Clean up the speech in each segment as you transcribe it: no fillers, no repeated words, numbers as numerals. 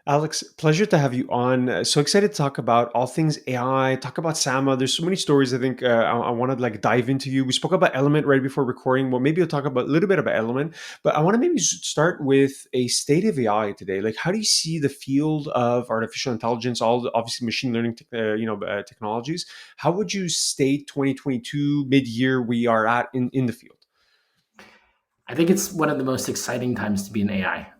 Alex, pleasure to have you on. So excited to talk about all things AI, talk about Sama. There's so many stories I think I want to like dive into you. We spoke about Element right before recording. Well, maybe we'll talk about a little bit about Element, but I want to maybe start with a state of AI today. Like, how do you see the field of artificial intelligence, all the obviously machine learning, technologies? How would you state 2022 mid-year we are at in the field? I think it's one of the most exciting times to be in AI.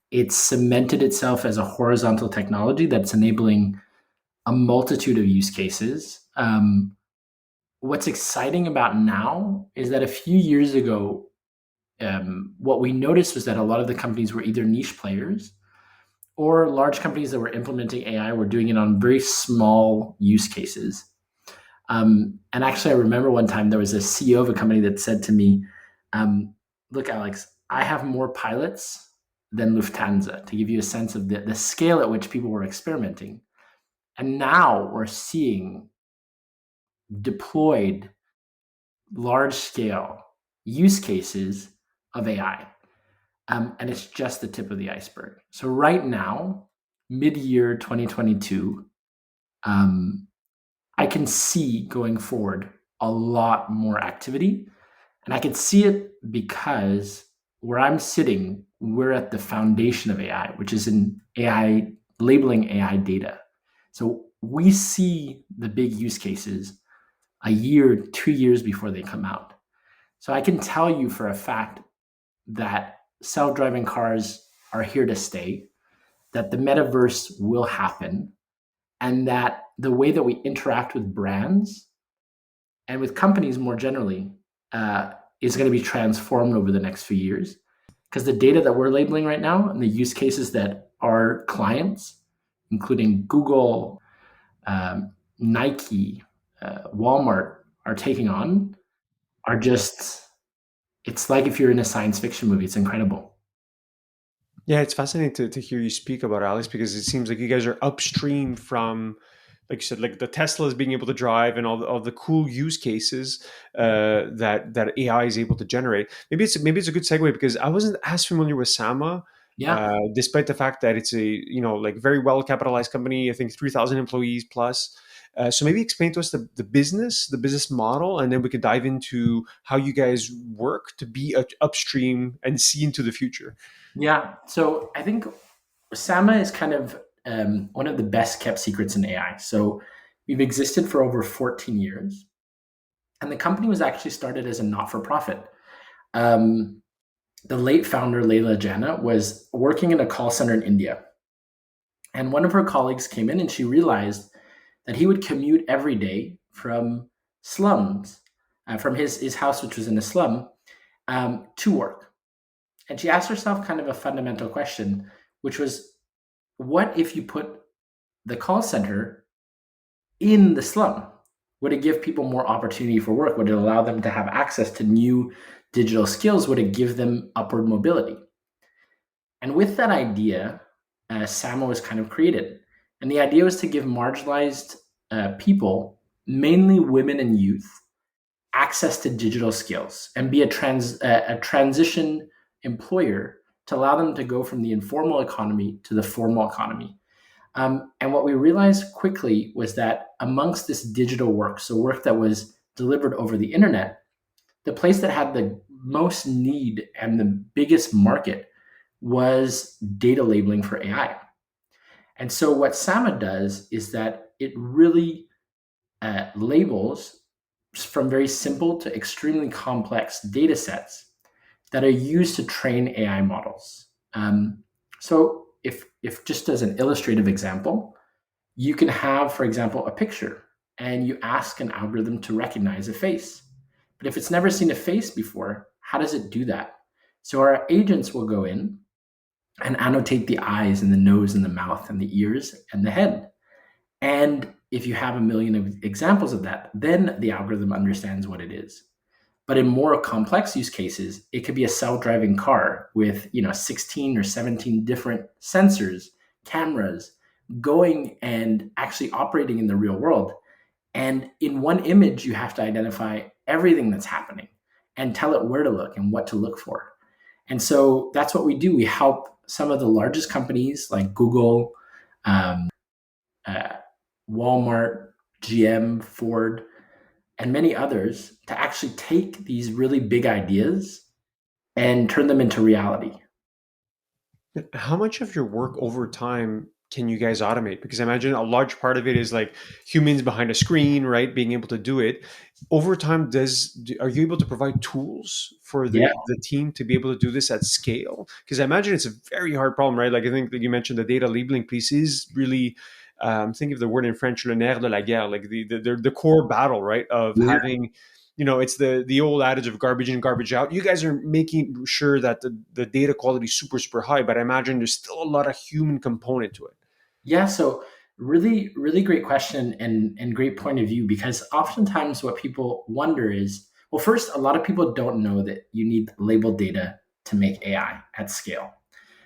It's cemented itself as a horizontal technology that's enabling a multitude of use cases. What's exciting about now is that a few years ago, what we noticed was that a lot of the companies were either niche players or large companies that were implementing AI were doing it on very small use cases. And actually, I remember one time there was a CEO of a company that said to me, look, Alex, I have more pilots than Lufthansa, to give you a sense of the scale at which people were experimenting. And now we're seeing deployed large scale use cases of AI. And it's just the tip of the iceberg. So, right now, mid year 2022, I can see going forward a lot more activity. And I can see it because where I'm sitting, we're at the foundation of AI, which is in AI, labeling AI data. So we see the big use cases a year, 2 years before they come out. So I can tell you for a fact that self-driving cars are here to stay, that the metaverse will happen, and that the way that we interact with brands and with companies more generally is going to be transformed over the next few years. Because the data that we're labeling right now and the use cases that our clients, including Google, Nike, Walmart, are taking on are just, it's like if you're in a science fiction movie. It's incredible. Yeah, it's fascinating to hear you speak about Alex because it seems like you guys are upstream from, like you said, like the Teslas being able to drive and all the cool use cases that AI is able to generate. Maybe it's a good segue because I wasn't as familiar with Sama, Yeah. despite the fact that it's a like very well capitalized company. I think 3,000 employees plus. So maybe explain to us the business model, and then we could dive into how you guys work to be upstream and see into the future. Yeah. So I think Sama is kind of one of the best kept secrets in AI. So we've existed for over 14 years, and the company was actually started as a not for profit. Um, the late founder, Leila Jana, was working in a call center in India. And one of her colleagues came in and she realized that he would commute every day from slums, from his house, which was in a slum, to work. And she asked herself kind of a fundamental question, which was, what if you put the call center in the slum? Would it give people more opportunity for work? Would it allow them to have access to new digital skills? Would it give them upward mobility? And with that idea, SAMA was kind of created. And the idea was to give marginalized people, mainly women and youth, access to digital skills and be a transition employer to allow them to go from the informal economy to the formal economy. And what we realized quickly was that amongst this digital work, so work that was delivered over the internet, the place that had the most need and the biggest market was data labeling for AI. And so what SAMA does is that it really labels from very simple to extremely complex data sets that are used to train AI models. So if just as an illustrative example, you can have, for example, a picture and you ask an algorithm to recognize a face. But if it's never seen a face before, how does it do that? So our agents will go in and annotate the eyes and the nose and the mouth and the ears and the head. And if you have a million of examples of that, then the algorithm understands what it is. But in more complex use cases, it could be a self-driving car with 16 or 17 different sensors, cameras, going and actually operating in the real world. And in one image, you have to identify everything that's happening and tell it where to look and what to look for. And so that's what we do. We help some of the largest companies like Google, uh, Walmart, GM, Ford, and many others to actually take these really big ideas and turn them into reality. How much of your work over time can you guys automate? Because I imagine a large part of it is like humans behind a screen, right? Being able to do it. Over time, are you able to provide tools for Yeah. the team to be able to do this at scale? Because I imagine it's a very hard problem, right? Like I think that you mentioned the data labeling piece is really, think of the word in French, le nerf de la guerre, like the core battle, right? Of Yeah. having, it's the old adage of garbage in, garbage out. You guys are making sure that the data quality is super, super high, but I imagine there's still a lot of human component to it. Yeah. So really, really great question and great point of view, because oftentimes what people wonder is, well, first, a lot of people don't know that you need labeled data to make AI at scale.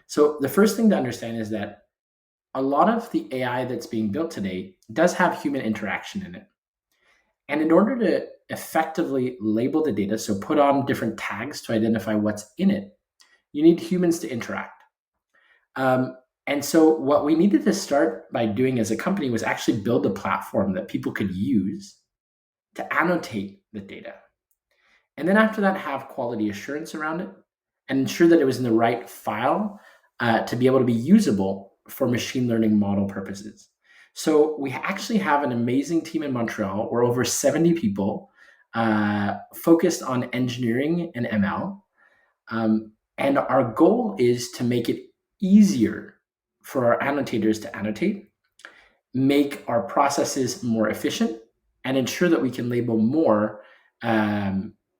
So the first thing to understand is that a lot of the AI that's being built today does have human interaction in it. And in order to effectively label the data, so put on different tags to identify what's in it, you need humans to interact. And so, what we needed to start by doing as a company was actually build a platform that people could use to annotate the data. And then, after that, have quality assurance around it and ensure that it was in the right file to be able to be usable for machine learning model purposes. So, we actually have an amazing team in Montreal. We're over 70 people focused on engineering and ML. And our goal is to make it easier for our annotators to annotate, make our processes more efficient, and ensure that we can label more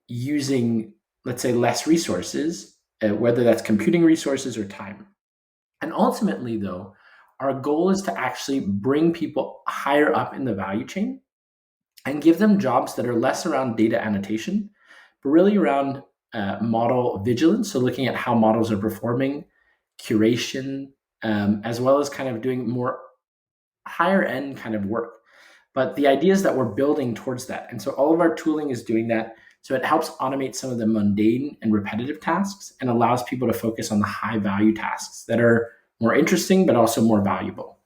using, let's say, less resources, whether that's computing resources or time. And ultimately, though, our goal is to actually bring people higher up in the value chain and give them jobs that are less around data annotation, but really around model vigilance. So looking at how models are performing, curation, as well as kind of doing more higher end kind of work. But the idea is that we're building towards that. And so all of our tooling is doing that. So it helps automate some of the mundane and repetitive tasks and allows people to focus on the high value tasks that are more interesting, but also more valuable.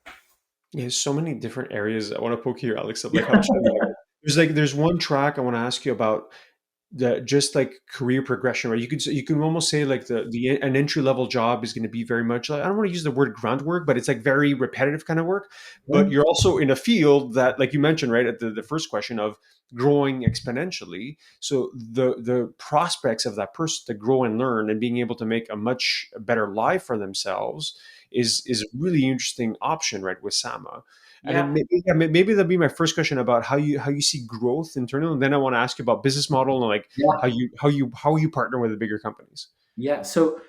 Yeah, so many different areas I want to poke here, Alex, of like how much time. There's one track I want to ask you about, the just like career progression, right? You can almost say like an entry level job is going to be very much like, I don't want to use the word grunt work, but it's like very repetitive kind of work. But Yeah. you're also in a field that, like you mentioned, right at the first question of growing exponentially. So the prospects of that person to grow and learn and being able to make a much better life for themselves is a really interesting option, right, with Sama. And then Yeah. maybe that'd be my first question about how you see growth internally, and then I want to ask you about business model and like Yeah. how you partner with the bigger companies. Yeah. So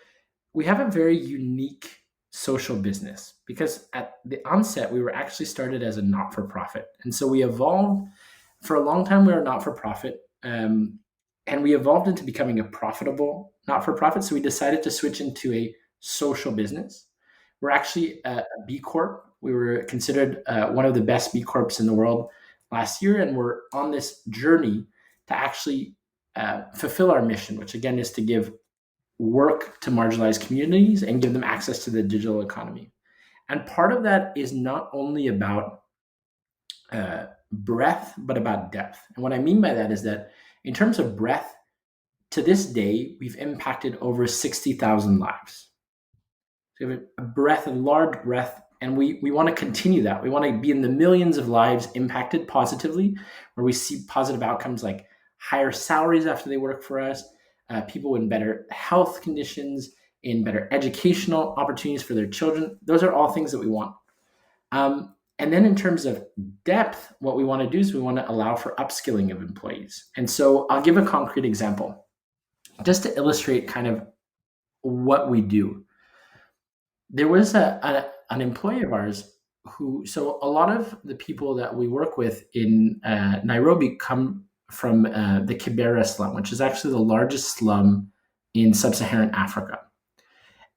we have a very unique social business because at the onset, we were actually started as a not for profit. And so we evolved for a long time. We were not for profit. And we evolved into becoming a profitable not for profit. So we decided to switch into a social business. We're actually a B Corp. We were considered one of the best B Corps in the world last year. And we're on this journey to actually fulfill our mission, which again is to give work to marginalized communities and give them access to the digital economy. And part of that is not only about breadth, but about depth. And what I mean by that is that in terms of breadth, to this day, we've impacted over 60,000 lives. So we have a breadth, a large breadth, and we want to continue that. We want to be in the millions of lives impacted positively, where we see positive outcomes like higher salaries after they work for us, people in better health conditions, in better educational opportunities for their children. Those are all things that we want. And then in terms of depth, what we want to do is we want to allow for upskilling of employees. And so I'll give a concrete example just to illustrate kind of what we do. There was an employee of ours who, so a lot of the people that we work with in Nairobi come from the Kibera slum, which is actually the largest slum in sub-Saharan Africa.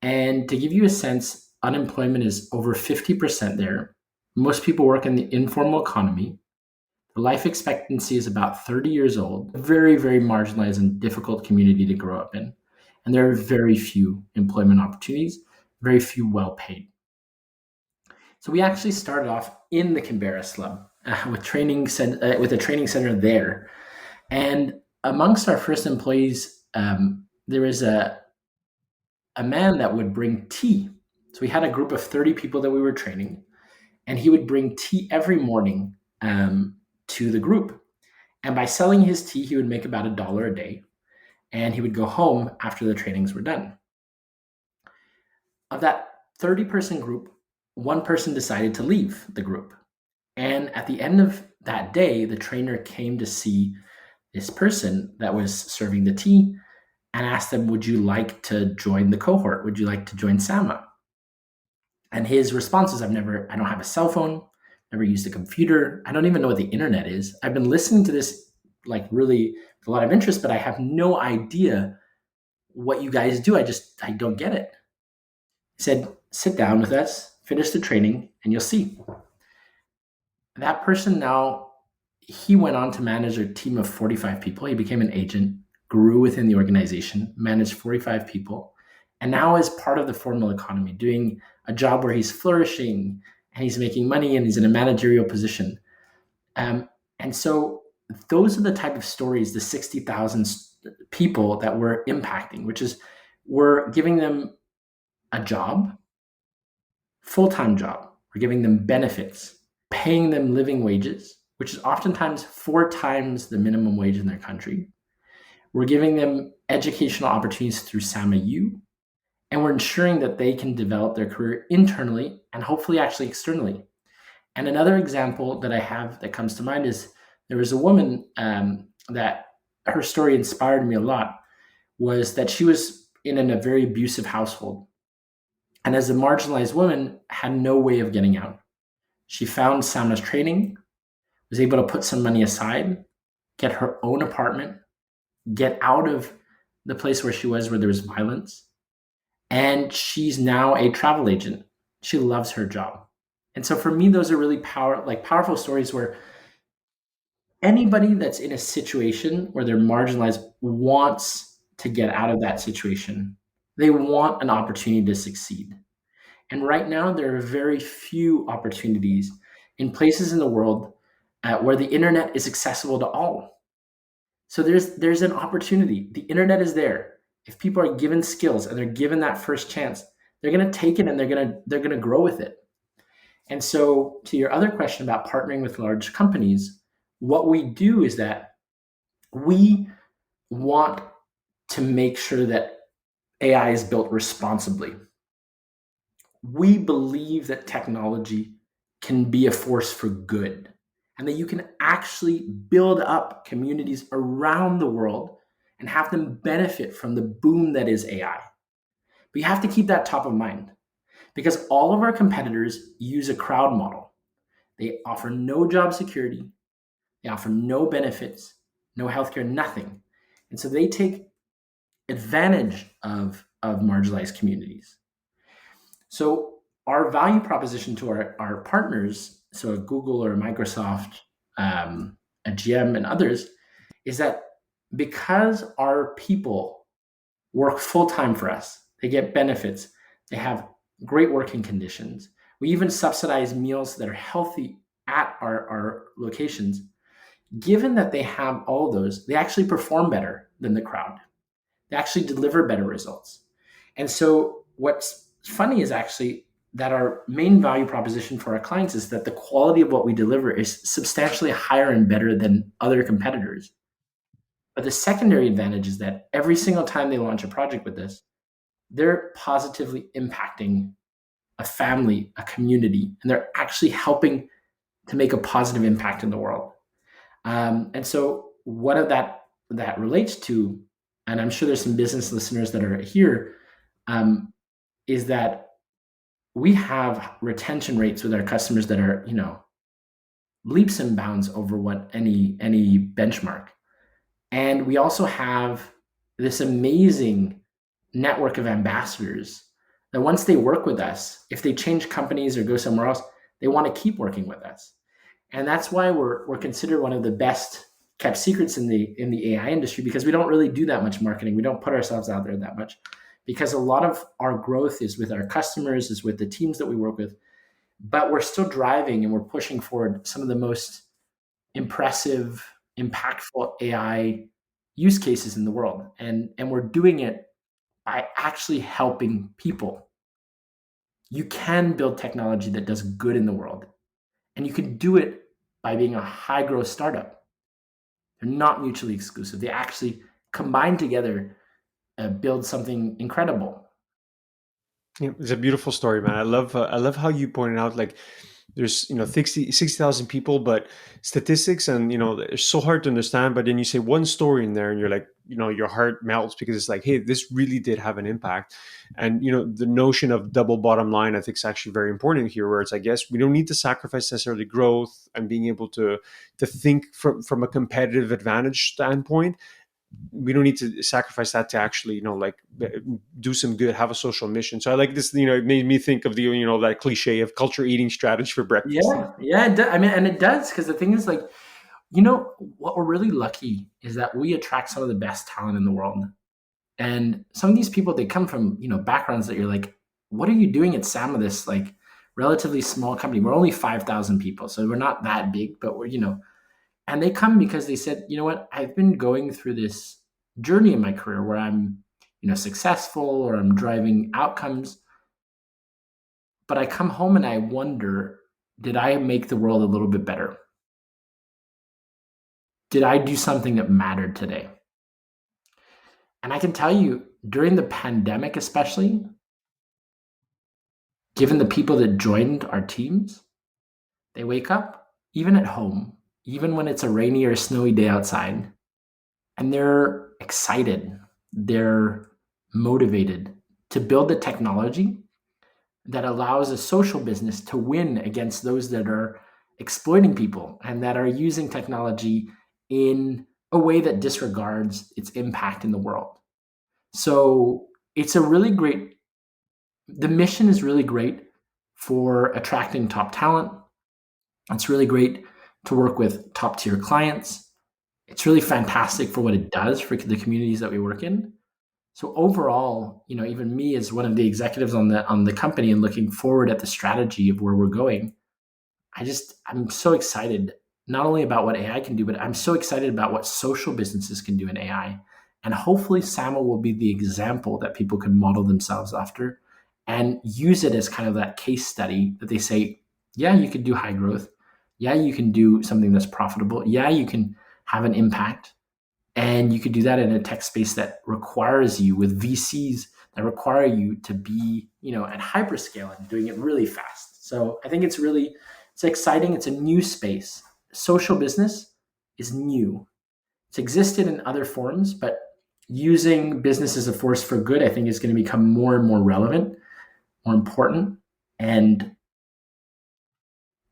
And to give you a sense, unemployment is over 50% there. Most people work in the informal economy. The life expectancy is about 30 years old. Very, very marginalized and difficult community to grow up in. and there are very few employment opportunities, very few well paid. So we actually started off in the Canberra slum with with a training center there. And amongst our first employees, there was a man that would bring tea. So we had a group of 30 people that we were training, and he would bring tea every morning to the group. And by selling his tea, he would make about $1 a day, and he would go home after the trainings were done. Of that 30-person group, one person decided to leave the group. And at the end of that day, the trainer came to see this person that was serving the tea and asked them, would you like to join the cohort? Would you like to join SAMA? And his response was, I don't have a cell phone, never used a computer. I don't even know what the internet is. I've been listening to this like really with a lot of interest, but I have no idea what you guys do. I don't get it. He said, sit down with us, finish the training, and you'll see. That person now, he went on to manage a team of 45 people. He became an agent, grew within the organization, managed 45 people, and now is part of the formal economy, doing a job where he's flourishing and he's making money and he's in a managerial position. And so those are the type of stories, the 60,000 people that we're impacting, which is we're giving them a job, full-time job. We're giving them benefits, paying them living wages, which is oftentimes 4 times the minimum wage in their country. We're giving them educational opportunities through SAMA U, and we're ensuring that they can develop their career internally and hopefully actually externally. And another example that I have that comes to mind is there was a woman that her story inspired me a lot, was that she was in a very abusive household. And as a marginalized woman, had no way of getting out. She found SAMA's training, was able to put some money aside, get her own apartment, get out of the place where she was, where there was violence. And she's now a travel agent. She loves her job. And so for me, those are really powerful stories where anybody that's in a situation where they're marginalized wants to get out of that situation. They want an opportunity to succeed. And right now, there are very few opportunities in places in the world where the internet is accessible to all. So there's an opportunity. The internet is there. If people are given skills and they're given that first chance, they're going to take it and they're going to grow with it. And so, to your other question about partnering with large companies, what we do is that we want to make sure that AI is built responsibly. We believe that technology can be a force for good and that you can actually build up communities around the world and have them benefit from the boom that is AI. But you have to keep that top of mind because all of our competitors use a crowd model. They offer no job security, they offer no benefits, no healthcare, nothing. And so they take advantage of marginalized communities. So our value proposition to our partners, so a Google or a Microsoft, a GM and others, is that because our people work full-time for us, they get benefits, they have great working conditions. We even subsidize meals that are healthy at our locations. Given that they have all those, they actually perform better than the crowd. They actually deliver better results. And so what's funny is actually that our main value proposition for our clients is that the quality of what we deliver is substantially higher and better than other competitors. But the secondary advantage is that every single time they launch a project with us, they're positively impacting a family, a community, and they're actually helping to make a positive impact in the world. And so what that relates to, and I'm sure there's some business listeners that are here, is that we have retention rates with our customers that are, leaps and bounds over what any benchmark. And we also have this amazing network of ambassadors that once they work with us, if they change companies or go somewhere else, they want to keep working with us. And that's why we're considered one of the best kept secrets in the AI industry because we don't really do that much marketing. We don't put ourselves out there that much because a lot of our growth is with our customers, is with the teams that we work with. But we're still driving and we're pushing forward some of the most impressive, impactful AI use cases in the world. And we're doing it by actually helping people. You can build technology that does good in the world, and you can do it by being a high growth startup. They're not mutually exclusive. They actually combine together, build something incredible. Yeah, it's a beautiful story, man. I love how you pointed out like there's 60,000 people, but statistics and they're so hard to understand. But then you say one story in there, and you're like, your heart melts because it's like, hey, this really did have an impact. And the notion of double bottom line, I think, is actually very important here, where it's, I guess, we don't need to sacrifice necessarily growth and being able to think from a competitive advantage standpoint. We don't need to sacrifice that to actually like do some good, have a social mission. So I like this. It made me think of the that cliche of culture eating strategy for breakfast. Yeah, yeah. I mean, and it does because the thing is, like, what we're really lucky is that we attract some of the best talent in the world. And some of these people, they come from, backgrounds that you're like, what are you doing at Sam, this like relatively small company? We're only 5,000 people, so we're not that big, but and they come because they said, you know what, I've been going through this journey in my career where I'm, successful or I'm driving outcomes, but I come home and I wonder, did I make the world a little bit better? Did I do something that mattered today? And I can tell you, during the pandemic, especially, given the people that joined our teams, they wake up, even at home, even when it's a rainy or snowy day outside, and they're excited, they're motivated to build the technology that allows a social business to win against those that are exploiting people and that are using technology in a way that disregards its impact in the world. So it's a really great, the mission is really great for attracting top talent. It's really great to work with top tier clients. It's really fantastic for what it does for the communities that we work in. So overall, even me as one of the executives on the company and looking forward at the strategy of where we're going, I'm so excited not only about what AI can do, but I'm so excited about what social businesses can do in AI. And hopefully Samo will be the example that people can model themselves after and use it as kind of that case study that they say, yeah, you can do high growth. Yeah, you can do something that's profitable. Yeah, you can have an impact. And you could do that in a tech space that requires you with VCs that require you to be, at hyperscale and doing it really fast. So I think it's exciting. It's a new space. Social business is new. It's existed in other forms, but using business as a force for good, I think, is going to become more and more relevant, more important, and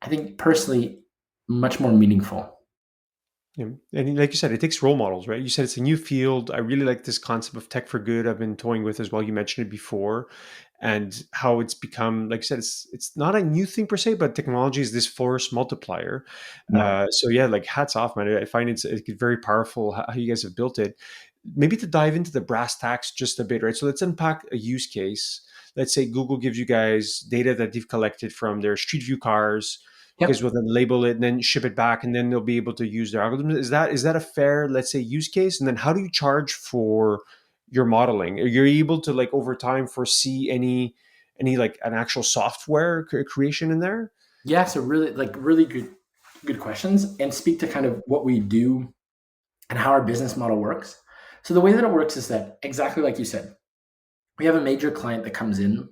I think personally, much more meaningful. Yeah. And like you said, it takes role models, right? You said it's a new field. I really like this concept of tech for good. I've been toying with as well. You mentioned it before, and how it's become, like you said, it's not a new thing per se, but technology is this force multiplier. Yeah. So yeah, like hats off, man. I find it's very powerful how you guys have built it. Maybe to dive into the brass tacks just a bit, right? So let's unpack a use case. Let's say Google gives you guys data that they've collected from their Street View cars. You guys Yep. will then label it and then ship it back, and then they'll be able to use their algorithm. Is that a fair, let's say, use case? And then how do you charge for your modeling? Are you able to, like, over time foresee any like an actual software creation in there? Yeah. So really good questions and speak to kind of what we do and how our business model works. So the way that it works is that exactly like you said, we have a major client that comes in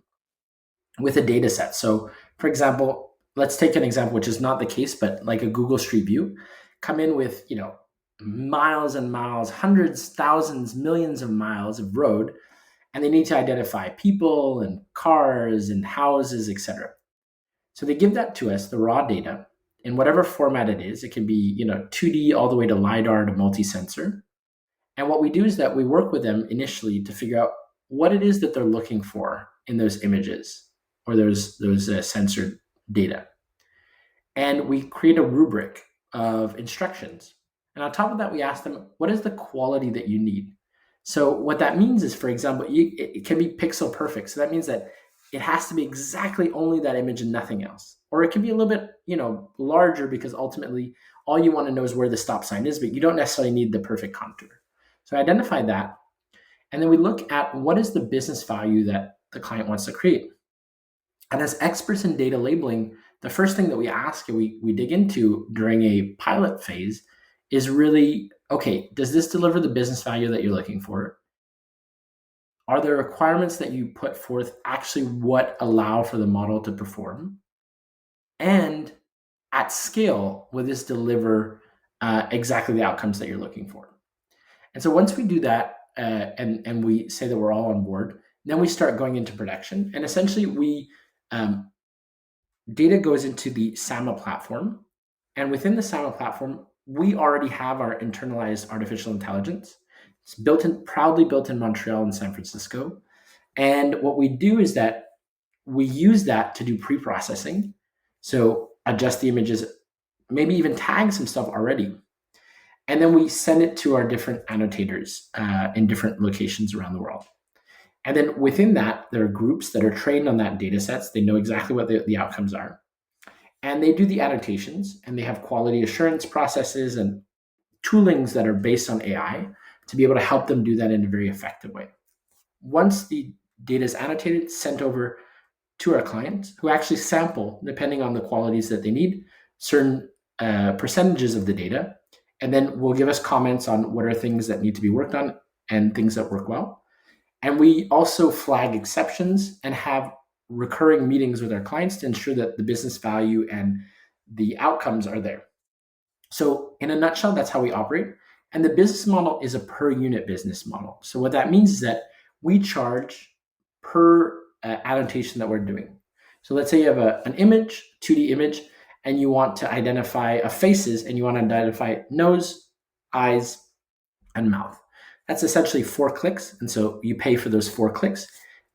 with a data set. So for example, let's take an example, which is not the case, but like a Google Street View, come in with, miles and miles, hundreds, thousands, millions of miles of road, and they need to identify people and cars and houses, etc. So they give that to us, the raw data, in whatever format it is. It can be, 2D all the way to LiDAR to multi-sensor. And what we do is that we work with them initially to figure out what it is that they're looking for in those images or those censored data. And we create a rubric of instructions. And on top of that, we ask them, what is the quality that you need? So what that means is, for example, it can be pixel perfect. So that means that it has to be exactly only that image and nothing else. Or it can be a little bit, larger, because ultimately all you want to know is where the stop sign is, but you don't necessarily need the perfect contour. So I identify that. And then we look at what is the business value that the client wants to create. And as experts in data labeling, the first thing that we ask and we dig into during a pilot phase is really, okay, does this deliver the business value that you're looking for? Are there requirements that you put forth actually what allow for the model to perform? And at scale, will this deliver exactly the outcomes that you're looking for? And so once we do that, and we say that we're all on board, then we start going into production. And essentially, um, data goes into the SAMA platform. And within the SAMA platform, we already have our internalized artificial intelligence. It's proudly built in Montreal and San Francisco. And what we do is that we use that to do pre-processing. So adjust the images, maybe even tag some stuff already. And then we send it to our different annotators in different locations around the world. And then within that, there are groups that are trained on that data sets. They know exactly what the outcomes are. And they do the annotations, and they have quality assurance processes and toolings that are based on AI to be able to help them do that in a very effective way. Once the data is annotated, sent over to our clients, who actually sample, depending on the qualities that they need, certain percentages of the data, and then will give us comments on what are things that need to be worked on and things that work well. And we also flag exceptions and have recurring meetings with our clients to ensure that the business value and the outcomes are there. So, in a nutshell, that's how we operate. And the business model is a per unit business model. So, what that means is that we charge per annotation that we're doing. So, let's say you have an image, 2D image, and you want to identify a faces, and you want to identify nose, eyes, and mouth. That's essentially 4 clicks. And so you pay for those 4 clicks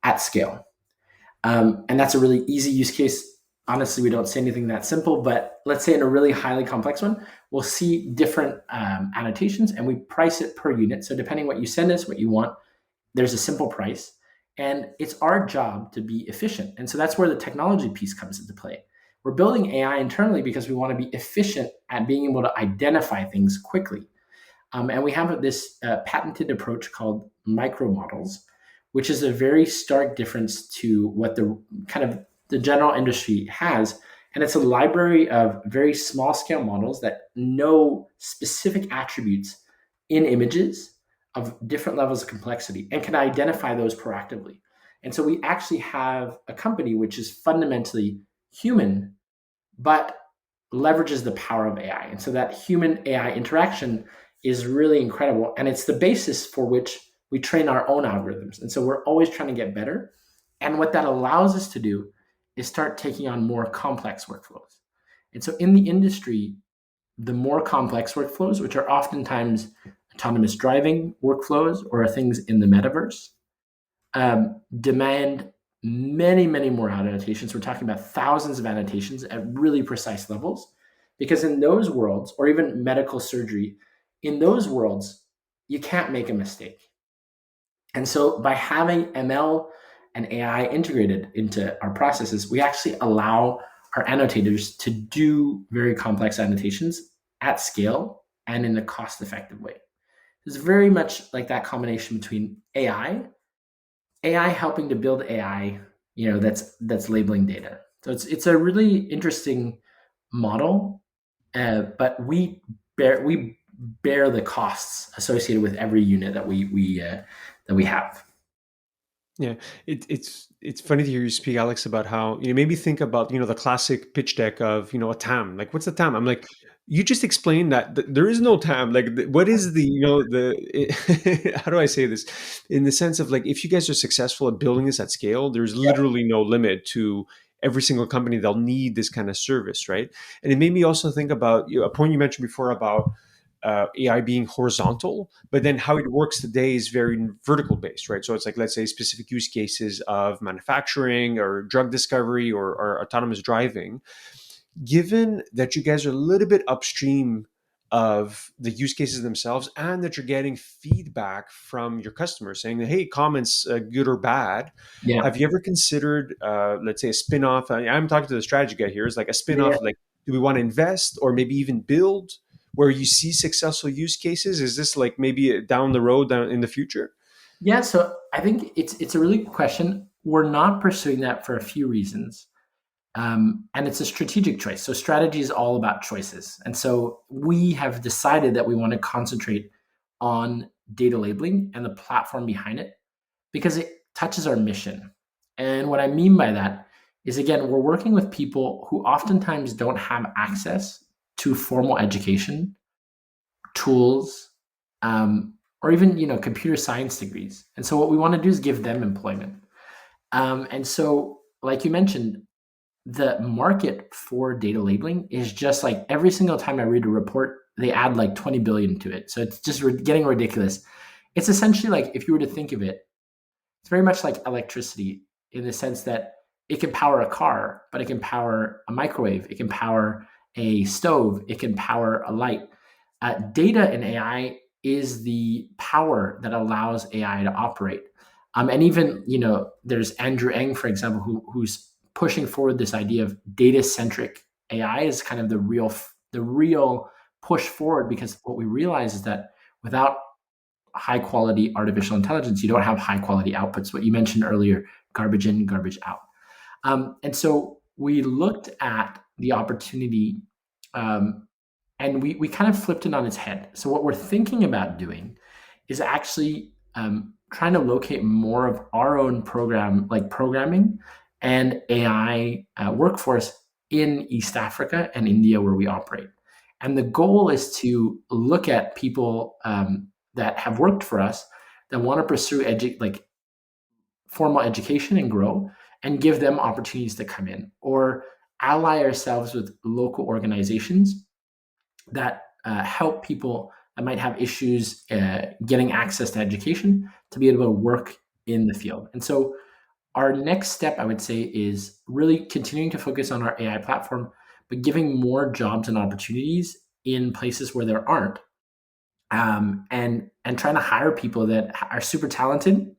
at scale. And that's a really easy use case. Honestly, we don't say anything that simple, but let's say in a really highly complex one, we'll see different annotations and we price it per unit. So depending what you send us, what you want, there's a simple price. And it's our job to be efficient. And so that's where the technology piece comes into play. We're building AI internally because we want to be efficient at being able to identify things quickly. And we have this patented approach called micro models, which is a very stark difference to what the kind of the general industry has. And it's a library of very small scale models that know specific attributes in images of different levels of complexity and can identify those proactively. And so we actually have a company which is fundamentally human, but leverages the power of AI. And so that human AI interaction is really incredible. And it's the basis for which we train our own algorithms. And so we're always trying to get better. And what that allows us to do is start taking on more complex workflows. And so in the industry, the more complex workflows, which are oftentimes autonomous driving workflows or things in the metaverse, demand many, many more annotations. We're talking about thousands of annotations at really precise levels. Because in those worlds, or even medical surgery, in those worlds, you can't make a mistake. And so by having ML and AI integrated into our processes, we actually allow our annotators to do very complex annotations at scale and in a cost-effective way. It's very much like that combination between AI helping to build AI, that's labeling data. So it's a really interesting model, but we bear the costs associated with every unit that we have. Yeah, it's funny to hear you speak, Alex, about how made me think about the classic pitch deck of a TAM. Like, what's the TAM? I'm like, you just explained that there is no TAM. Like, what is how do I say this? In the sense of, like, if you guys are successful at building this at scale, there's literally no limit to every single company that'll need this kind of service, right? And it made me also think about a point you mentioned before about AI being horizontal, but then how it works today is very vertical based, right? So it's like, let's say, specific use cases of manufacturing or drug discovery or autonomous driving. Given that you guys are a little bit upstream of the use cases themselves, and that you're getting feedback from your customers saying, hey, comments, good or bad. Yeah. Have you ever considered, let's say, a spin-off? I'm talking to the strategy guy here. Is like a Yeah. spin-off, like, do we want to invest or maybe even build where you see successful use cases? Is this like maybe down the road, down in the future? Yeah, so I think it's a really good question. We're not pursuing that for a few reasons. And it's a strategic choice. So strategy is all about choices. And so we have decided that we want to concentrate on data labeling and the platform behind it because it touches our mission. And what I mean by that is, again, we're working with people who oftentimes don't have access to formal education, tools, or even computer science degrees. And so what we want to do is give them employment. And so, like you mentioned, the market for data labeling is just like every single time I read a report, they add like 20 billion to it. So it's just getting ridiculous. It's essentially like, if you were to think of it, it's very much like electricity in the sense that it can power a car, but it can power a microwave, it can power a stove, it can power a light. Data in AI is the power that allows AI to operate. And even, there's Andrew Ng, for example, who's pushing forward this idea of data centric AI is kind of the real push forward, because what we realize is that without high quality artificial intelligence, you don't have high quality outputs. What you mentioned earlier, garbage in, garbage out. And so we looked at the opportunity, um, and we kind of flipped it on its head. So what we're thinking about doing is actually trying to locate more of our own programming and AI workforce in East Africa and India, where we operate. And the goal is to look at people that have worked for us that want to pursue formal education and grow, and give them opportunities to come in, or ally ourselves with local organizations that help people that might have issues getting access to education to be able to work in the field. And so our next step, I would say, is really continuing to focus on our AI platform, but giving more jobs and opportunities in places where there aren't, and trying to hire people that are super talented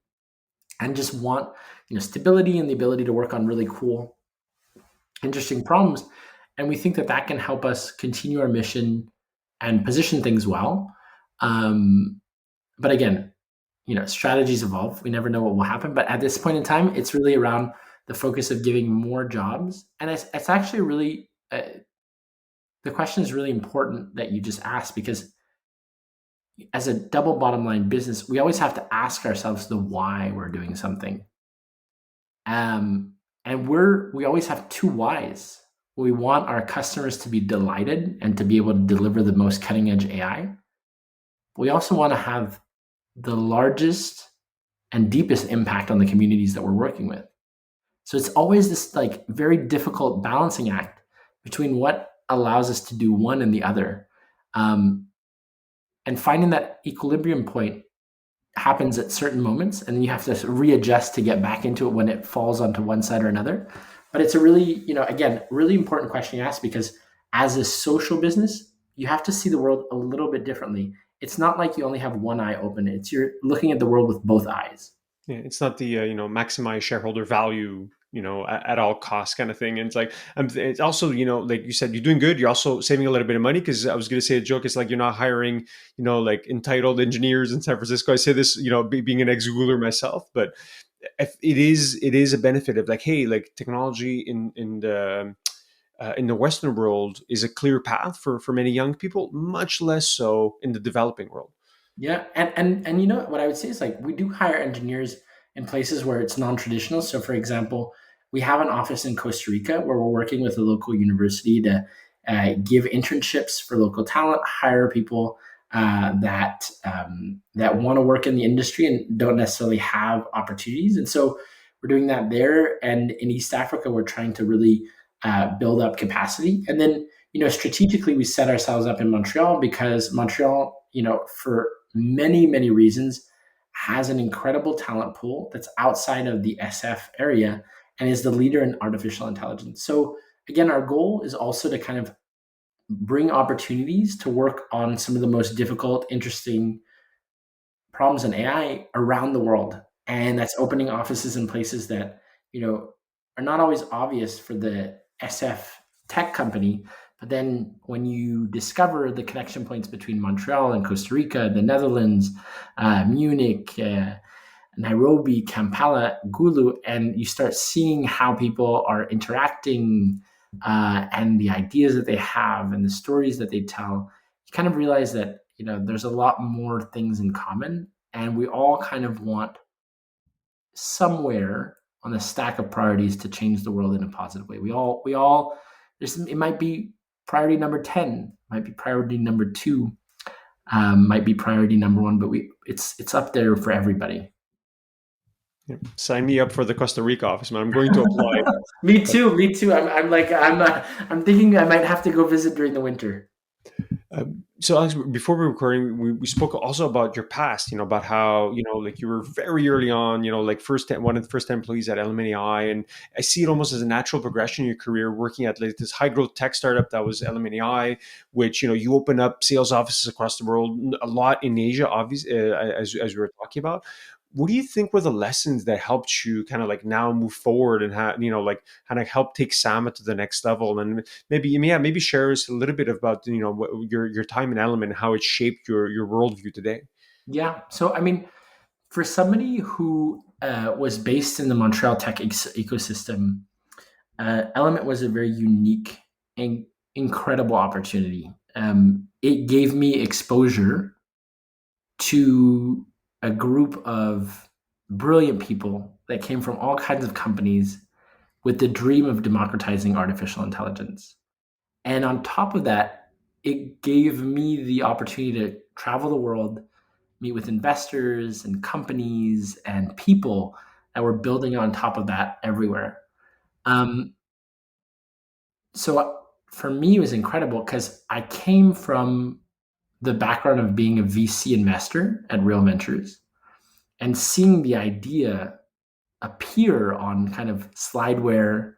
and just want stability and the ability to work on really cool, interesting problems. And we think that that can help us continue our mission and position things well. Um, but again, strategies evolve. We never know what will happen. But at this point in time, it's really around the focus of giving more jobs. And it's actually really, the question is really important that you just asked, because as a double bottom line business, we always have to ask ourselves the why we're doing something. And we always have two whys. We want our customers to be delighted and to be able to deliver the most cutting edge AI. We also want to have the largest and deepest impact on the communities that we're working with. So it's always this like very difficult balancing act between what allows us to do one and the other. And finding that equilibrium point happens at certain moments, and then you have to readjust to get back into it when it falls onto one side or another. But it's a really, again, really important question you ask, because as a social business, you have to see the world a little bit differently. It's not like you only have one eye open. It's you're looking at the world with both eyes. Yeah, it's not the maximize shareholder value at all costs kind of thing. And it's like it's also like you said, you're doing good. You're also saving a little bit of money, because I was going to say a joke. It's like you're not hiring like entitled engineers in San Francisco. I say this being an ex-Googler myself, but if it is a benefit of like, hey, like technology in the Western world is a clear path for many young people, much less so in the developing world. Yeah, and what I would say is, like, we do hire engineers in places where it's non-traditional. So, for example, we have an office in Costa Rica where we're working with a local university to give internships for local talent, hire people that want to work in the industry and don't necessarily have opportunities. And so we're doing that there. And in East Africa, we're trying to really build up capacity. And then strategically, we set ourselves up in Montreal, because Montreal, for many, many reasons, has an incredible talent pool that's outside of the SF area and is the leader in artificial intelligence. So again, our goal is also to kind of bring opportunities to work on some of the most difficult, interesting problems in AI around the world. And that's opening offices in places that, are not always obvious for the SF tech company. But then when you discover the connection points between Montreal and Costa Rica, the Netherlands, Munich, Nairobi, Kampala, Gulu, and you start seeing how people are interacting, and the ideas that they have and the stories that they tell, you kind of realize that there's a lot more things in common, and we all kind of want somewhere on the stack of priorities to change the world in a positive way. We all it might be priority number 10, might be priority number 2, might be priority number 1, but it's up there for everybody. Yeah. Sign me up for the Costa Rica office, man. I'm going to apply. Me too. Me too. I'm thinking I might have to go visit during the winter. So Alex, before we were recording, we spoke also about your past, about how, like you were very early on, like one of the first employees at Element AI. And I see it almost as a natural progression in your career working at like this high growth tech startup that was Element AI, which, you open up sales offices across the world, a lot in Asia, obviously, as we were talking about. What do you think were the lessons that helped you kind of like now move forward and like kind of help take Sama to the next level? And maybe share us a little bit about your time in Element and how it shaped your worldview today. Yeah. So I mean, for somebody who was based in the Montreal tech ecosystem, Element was a very unique and incredible opportunity. It gave me exposure to a group of brilliant people that came from all kinds of companies with the dream of democratizing artificial intelligence. And on top of that, it gave me the opportunity to travel the world, meet with investors and companies and people that were building on top of that everywhere. Um, so for me, it was incredible because I came from the background of being a VC investor at Real Ventures and seeing the idea appear on kind of slideware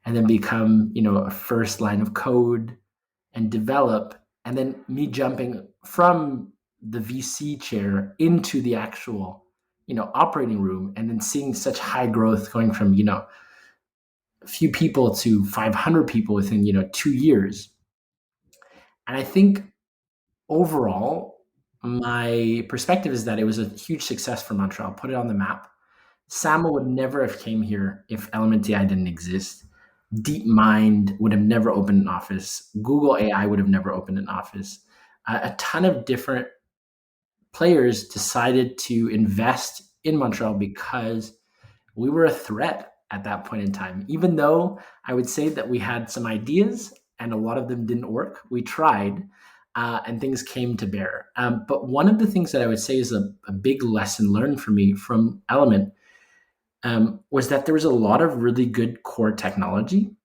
and then become, a first line of code and develop, and then me jumping from the VC chair into the actual, operating room, and then seeing such high growth going from, a few people to 500 people within, 2 years. And I think overall, my perspective is that it was a huge success for Montreal, put it on the map. Sama would never have came here if Element AI didn't exist. DeepMind would have never opened an office. Google AI would have never opened an office. A ton of different players decided to invest in Montreal because we were a threat at that point in time. Even though I would say that we had some ideas and a lot of them didn't work, we tried, and things came to bear. But one of the things that I would say is a big lesson learned for me from Element, was that there was a lot of really good core technology,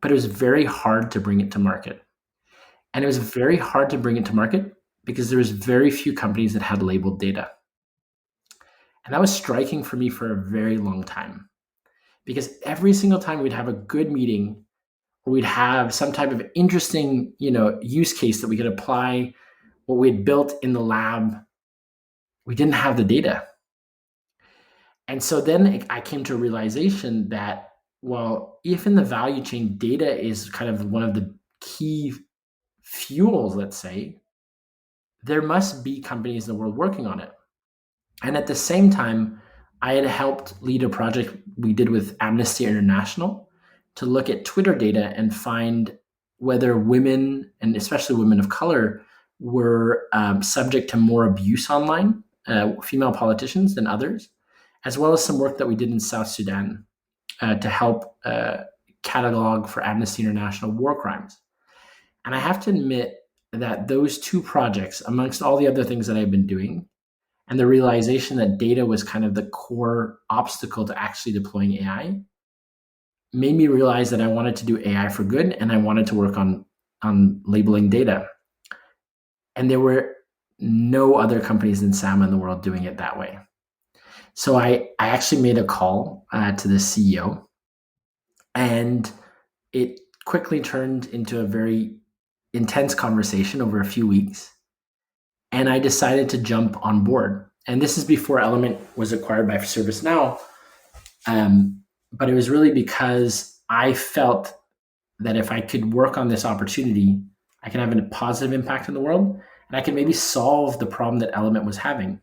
but it was very hard to bring it to market. And it was very hard to bring it to market because there was very few companies that had labeled data. And that was striking for me for a very long time because every single time we'd have a good meeting or we'd have some type of interesting, use case that we could apply what we had built in the lab, we didn't have the data. And so then I came to a realization that, well, if in the value chain data is kind of one of the key fuels, let's say, there must be companies in the world working on it. And at the same time, I had helped lead a project we did with Amnesty International to look at Twitter data and find whether women, and especially women of color, were subject to more abuse online, female politicians than others, as well as some work that we did in South Sudan to help catalog for Amnesty International war crimes. And I have to admit that those two projects, amongst all the other things that I've been doing, and the realization that data was kind of the core obstacle to actually deploying AI, made me realize that I wanted to do AI for good and I wanted to work on labeling data. And there were no other companies than Sama in the world doing it that way. So I actually made a call to the CEO, and it quickly turned into a very intense conversation over a few weeks, and I decided to jump on board. And this is before Element was acquired by ServiceNow. Um, but it was really because I felt that if I could work on this opportunity, I can have a positive impact in the world, and I can maybe solve the problem that Element was having.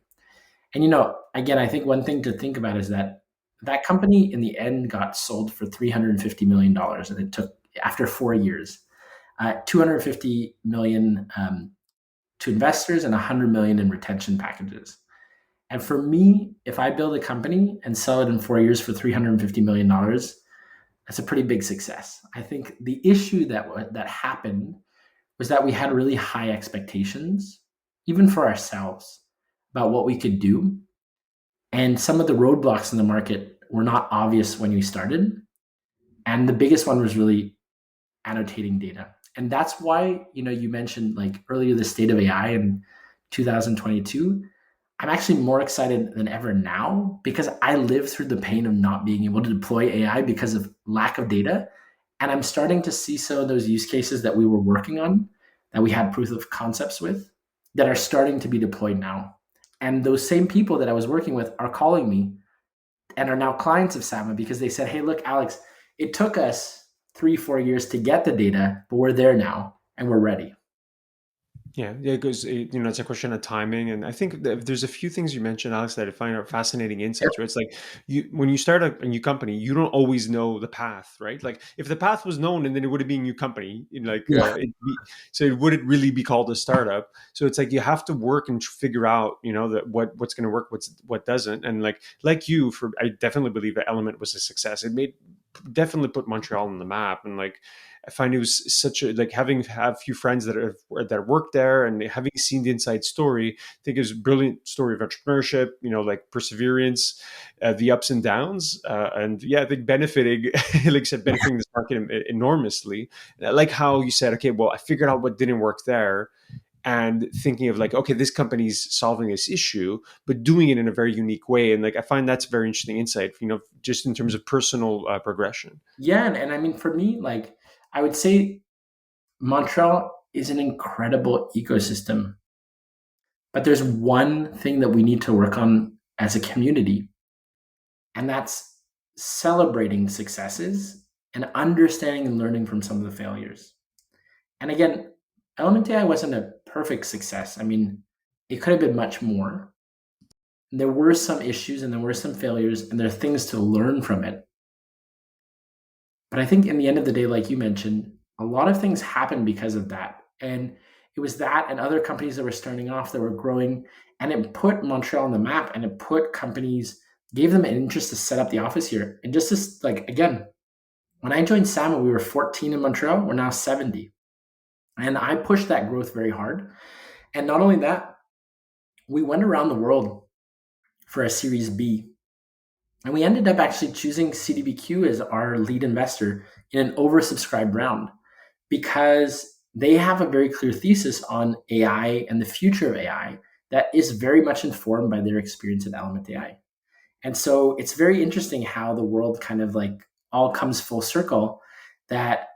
And again, I think one thing to think about is that that company in the end got sold for $350 million, and it took after 4 years, 250 million to investors and 100 million in retention packages. And for me, if I build a company and sell it in 4 years for $350 million, that's a pretty big success. I think the issue that happened was that we had really high expectations, even for ourselves, about what we could do. And some of the roadblocks in the market were not obvious when we started. And the biggest one was really annotating data. And that's why, you mentioned like earlier the state of AI in 2022. I'm actually more excited than ever now because I lived through the pain of not being able to deploy AI because of lack of data. And I'm starting to see some of those use cases that we were working on, that we had proof of concepts with, that are starting to be deployed now. And those same people that I was working with are calling me and are now clients of Sama because they said, hey, look, Alex, it took us 3-4 years to get the data, but we're there now and we're ready. Yeah, yeah, because it's a question of timing, and I think that there's a few things you mentioned, Alex, that I find are fascinating insights. Right, it's like when you start a new company, you don't always know the path, right? Like if the path was known, and then it would have been a new company, Yeah. so it wouldn't really be called a startup. So it's like you have to work and figure out, that what's going to work, what doesn't, and like you, for I definitely believe that Element was a success. It made definitely put Montreal on the map, and I find it was such a having have a few friends that work there and having seen the inside story. I think it was a brilliant story of entrepreneurship, like perseverance, the ups and downs, and yeah, I think benefiting, like I said, benefiting this market enormously. I like how you said, okay, well, I figured out what didn't work there. And thinking of like, okay, this company's solving this issue, but doing it in a very unique way. And I find that's a very interesting insight, just in terms of personal progression. Yeah. And I mean, for me, like, I would say Montreal is an incredible ecosystem, but there's one thing that we need to work on as a community, and that's celebrating successes and understanding and learning from some of the failures. And again, Element AI wasn't a perfect success. I mean, it could have been much more. There were some issues and there were some failures, and there are things to learn from it. But I think in the end of the day, like you mentioned, a lot of things happened because of that. And it was that and other companies that were starting off that were growing. And it put Montreal on the map, and it put companies, gave them an interest to set up the office here. And just as, like, again, when I joined Sama, we were 14 in Montreal. We're now 70. And I pushed that growth very hard. And not only that, we went around the world for a Series B. And we ended up actually choosing CDBQ as our lead investor in an oversubscribed round because they have a very clear thesis on AI and the future of AI that is very much informed by their experience at Element AI. And so it's very interesting how the world kind of like all comes full circle, that,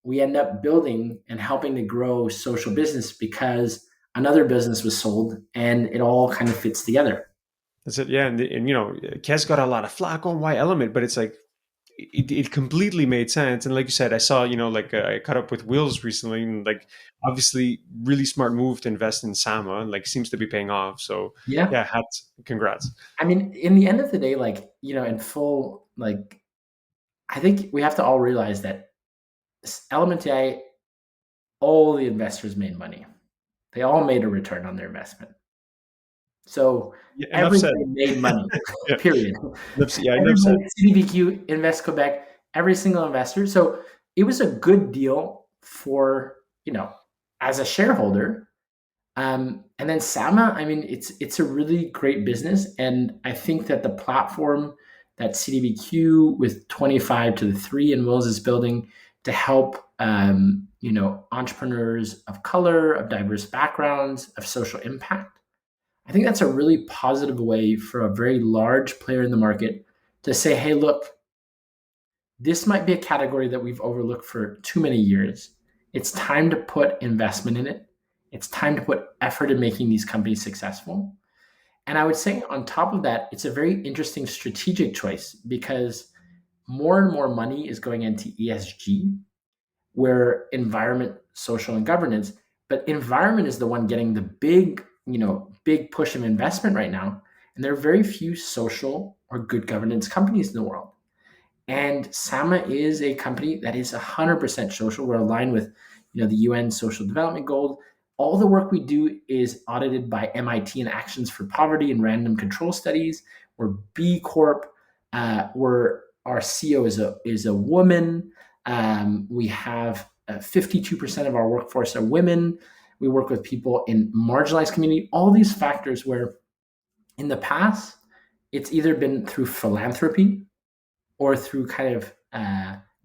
we end up building and helping to grow social business because another business was sold, and it all kind of fits together. That's it. Yeah. And Kes got a lot of flack on why Element, but it's like, it completely made sense. And like you said, I saw, I caught up with Wills recently, and obviously really smart move to invest in Sama, and seems to be paying off. So Yeah. yeah, hats, congrats. I mean, in the end of the day, like, in full, like, I think we have to all realize that Element AI, all the investors made money. They all made a return on their investment. So Yeah, enough said. everybody made money, Yeah, period. yeah, enough said. Everybody, CDBQ, Invest Quebec, every single investor. So it was a good deal for, as a shareholder. And then Sama, I mean, it's a really great business. And I think that the platform that CDBQ with 25 to the 3 and Wills is building to help, entrepreneurs of color, of diverse backgrounds, of social impact, I think that's a really positive way for a very large player in the market to say, hey, look, this might be a category that we've overlooked for too many years. It's time to put investment in it. It's time to put effort in making these companies successful. And I would say on top of that, it's a very interesting strategic choice because more and more money is going into ESG, where environment, social, and governance, but environment is the one getting the big push of investment right now. And there are very few social or good governance companies in the world. And Sama is a company that is 100% social. We're aligned with, the UN Social Development Goal. All the work we do is audited by MIT and Actions for Poverty and Random Control Studies. We're B Corp. Our CEO is a woman. We have 52% of our workforce are women. We work with people in marginalized community. All these factors where in the past it's either been through philanthropy or through kind of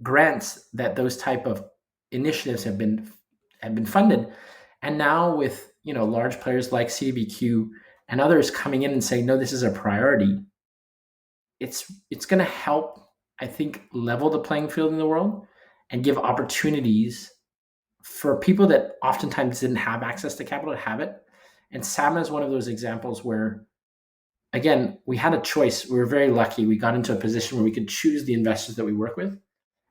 grants that those type of initiatives have been funded, and now with large players like CDBQ and others coming in and saying no, this is a priority. It's going to help, I think, level the playing field in the world and give opportunities for people that oftentimes didn't have access to capital to have it. And Sama is one of those examples where, again, we had a choice. We were very lucky. We got into a position where we could choose the investors that we work with.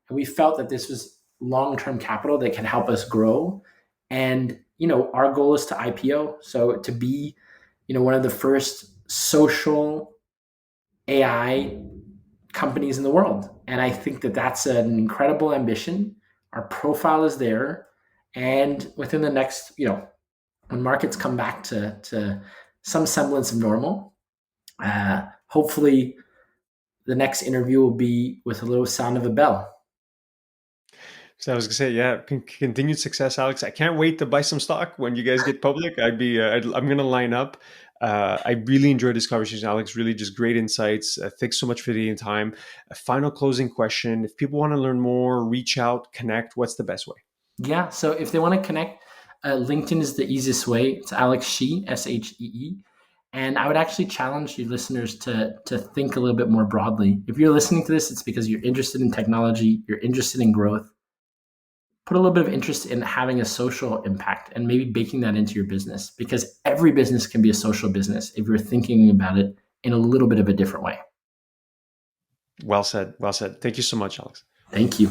And we felt that this was long-term capital that can help us grow. And, our goal is to IPO. So to be, one of the first social AI companies in the world. And I think that that's an incredible ambition. Our profile is there. And within the next, when markets come back to some semblance of normal, hopefully the next interview will be with a little sound of a bell. So I was gonna say, yeah, continued success, Alex. I can't wait to buy some stock when you guys get public. I'm gonna line up. I really enjoyed this conversation, Alex. Really, just great insights. Thanks so much for taking time. A final closing question: if people want to learn more, reach out, connect, what's the best way? Yeah. So if they want to connect, LinkedIn is the easiest way. It's Alex Shee, Shee. And I would actually challenge you listeners to think a little bit more broadly. If you're listening to this, it's because you're interested in technology, you're interested in growth. Put a little bit of interest in having a social impact and maybe baking that into your business, because every business can be a social business if you're thinking about it in a little bit of a different way. Well said. Well said. Thank you so much, Alex. Thank you.